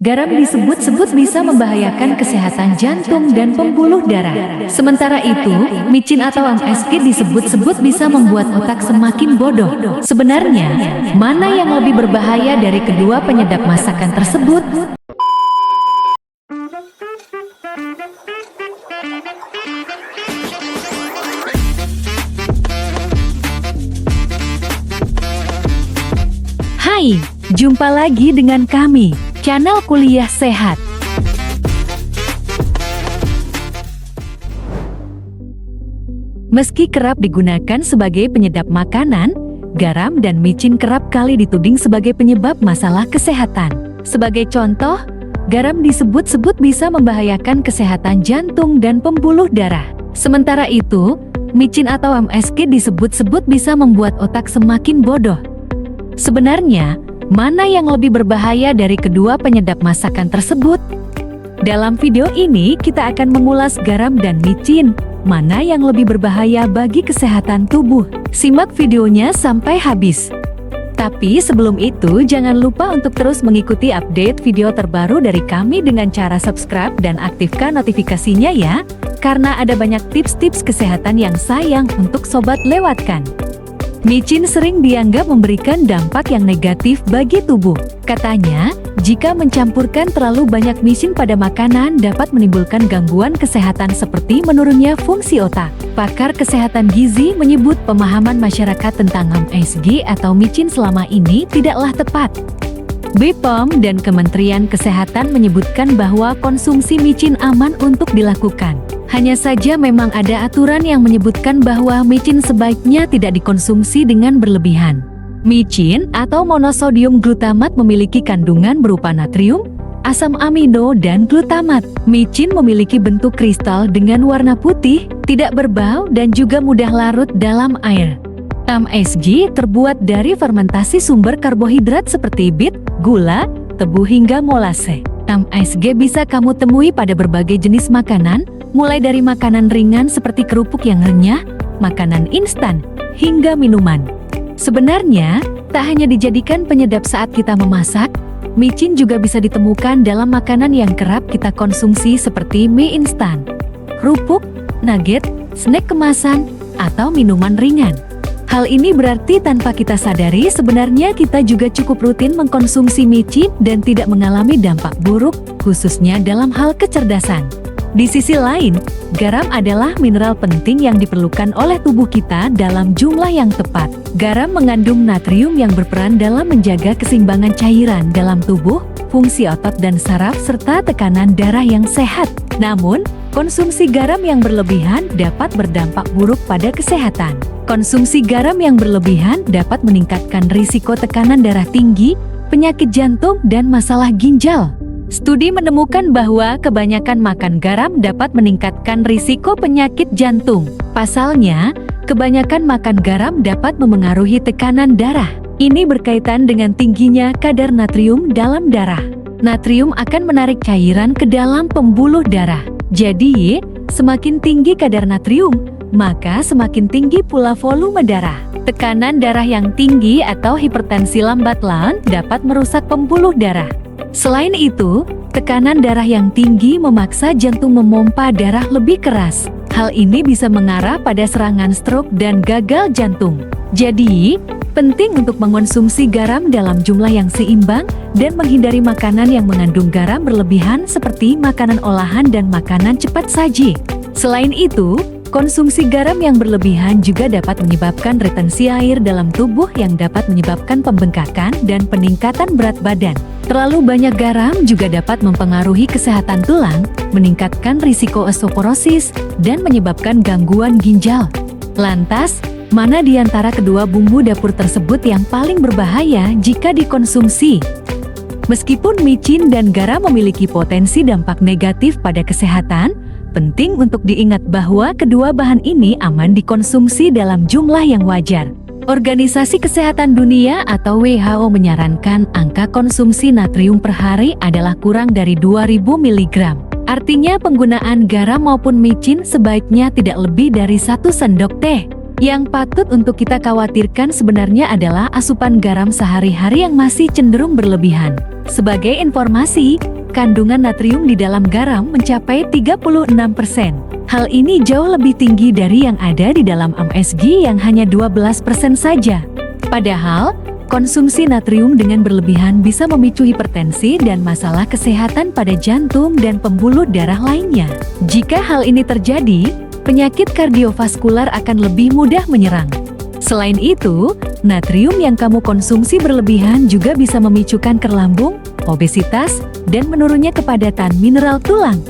Garam disebut-sebut bisa membahayakan kesehatan jantung dan pembuluh darah. Sementara itu, micin atau MSG disebut-sebut bisa membuat otak semakin bodoh. Sebenarnya, mana yang lebih berbahaya dari kedua penyedap masakan tersebut? Hai, jumpa lagi dengan kami, channel Kuliah Sehat. Meski kerap digunakan sebagai penyedap makanan, garam dan micin kerap kali dituding sebagai penyebab masalah kesehatan. Sebagai contoh, garam disebut-sebut bisa membahayakan kesehatan jantung dan pembuluh darah. Sementara itu, micin atau MSG disebut-sebut bisa membuat otak semakin bodoh. Sebenarnya, mana yang lebih berbahaya dari kedua penyedap masakan tersebut? Dalam video ini kita akan mengulas garam dan micin, mana yang lebih berbahaya bagi kesehatan tubuh. Simak videonya sampai habis. Tapi sebelum itu jangan lupa untuk terus mengikuti update video terbaru dari kami dengan cara subscribe dan aktifkan notifikasinya ya, karena ada banyak tips-tips kesehatan yang sayang untuk sobat lewatkan. Micin sering dianggap memberikan dampak yang negatif bagi tubuh. Katanya, jika mencampurkan terlalu banyak micin pada makanan dapat menimbulkan gangguan kesehatan seperti menurunnya fungsi otak. Pakar kesehatan gizi menyebut pemahaman masyarakat tentang MSG atau micin selama ini tidaklah tepat. BPOM dan Kementerian Kesehatan menyebutkan bahwa konsumsi micin aman untuk dilakukan. Hanya saja memang ada aturan yang menyebutkan bahwa micin sebaiknya tidak dikonsumsi dengan berlebihan. Micin atau monosodium glutamat memiliki kandungan berupa natrium, asam amino, dan glutamat. Micin memiliki bentuk kristal dengan warna putih, tidak berbau, dan juga mudah larut dalam air. MSG terbuat dari fermentasi sumber karbohidrat seperti bit, gula, tebu hingga molase. MSG bisa kamu temui pada berbagai jenis makanan, mulai dari makanan ringan seperti kerupuk yang renyah, makanan instan, hingga minuman. Sebenarnya, tak hanya dijadikan penyedap saat kita memasak, micin juga bisa ditemukan dalam makanan yang kerap kita konsumsi seperti mie instan, kerupuk, nugget, snack kemasan, atau minuman ringan. Hal ini berarti tanpa kita sadari sebenarnya kita juga cukup rutin mengkonsumsi micin dan tidak mengalami dampak buruk, khususnya dalam hal kecerdasan. Di sisi lain, garam adalah mineral penting yang diperlukan oleh tubuh kita dalam jumlah yang tepat. Garam mengandung natrium yang berperan dalam menjaga keseimbangan cairan dalam tubuh, fungsi otot dan saraf, serta tekanan darah yang sehat. Namun, konsumsi garam yang berlebihan dapat berdampak buruk pada kesehatan. Konsumsi garam yang berlebihan dapat meningkatkan risiko tekanan darah tinggi, penyakit jantung, dan masalah ginjal. Studi menemukan bahwa kebanyakan makan garam dapat meningkatkan risiko penyakit jantung. Pasalnya, kebanyakan makan garam dapat memengaruhi tekanan darah. Ini berkaitan dengan tingginya kadar natrium dalam darah. Natrium akan menarik cairan ke dalam pembuluh darah. Jadi, semakin tinggi kadar natrium, maka semakin tinggi pula volume darah. Tekanan darah yang tinggi atau hipertensi lambat laun dapat merusak pembuluh darah. Selain itu, tekanan darah yang tinggi memaksa jantung memompa darah lebih keras. Hal ini bisa mengarah pada serangan stroke dan gagal jantung. Jadi, penting untuk mengonsumsi garam dalam jumlah yang seimbang dan menghindari makanan yang mengandung garam berlebihan seperti makanan olahan dan makanan cepat saji. Selain itu, konsumsi garam yang berlebihan juga dapat menyebabkan retensi air dalam tubuh yang dapat menyebabkan pembengkakan dan peningkatan berat badan. Terlalu banyak garam juga dapat mempengaruhi kesehatan tulang, meningkatkan risiko osteoporosis, dan menyebabkan gangguan ginjal. Lantas, mana di antara kedua bumbu dapur tersebut yang paling berbahaya jika dikonsumsi? Meskipun micin dan garam memiliki potensi dampak negatif pada kesehatan, penting untuk diingat bahwa kedua bahan ini aman dikonsumsi dalam jumlah yang wajar. Organisasi Kesehatan Dunia atau WHO menyarankan angka konsumsi natrium per hari adalah kurang dari 2000 mg. Artinya penggunaan garam maupun micin sebaiknya tidak lebih dari 1 sendok teh. Yang patut untuk kita khawatirkan sebenarnya adalah asupan garam sehari-hari yang masih cenderung berlebihan. Sebagai informasi, kandungan natrium di dalam garam mencapai 36%. Hal ini jauh lebih tinggi dari yang ada di dalam MSG yang hanya 12% saja. Padahal, konsumsi natrium dengan berlebihan bisa memicu hipertensi dan masalah kesehatan pada jantung dan pembuluh darah lainnya. Jika hal ini terjadi, penyakit kardiovaskular akan lebih mudah menyerang. Selain itu, natrium yang kamu konsumsi berlebihan juga bisa memicu kanker lambung, obesitas, dan menurunnya kepadatan mineral tulang.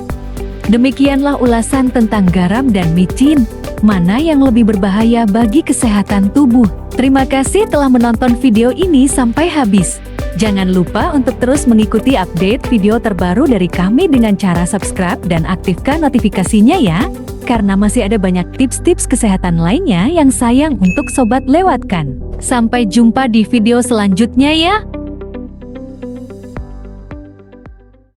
Demikianlah ulasan tentang garam dan micin, mana yang lebih berbahaya bagi kesehatan tubuh. Terima kasih telah menonton video ini sampai habis. Jangan lupa untuk terus mengikuti update video terbaru dari kami dengan cara subscribe dan aktifkan notifikasinya ya, karena masih ada banyak tips-tips kesehatan lainnya yang sayang untuk sobat lewatkan. Sampai jumpa di video selanjutnya ya.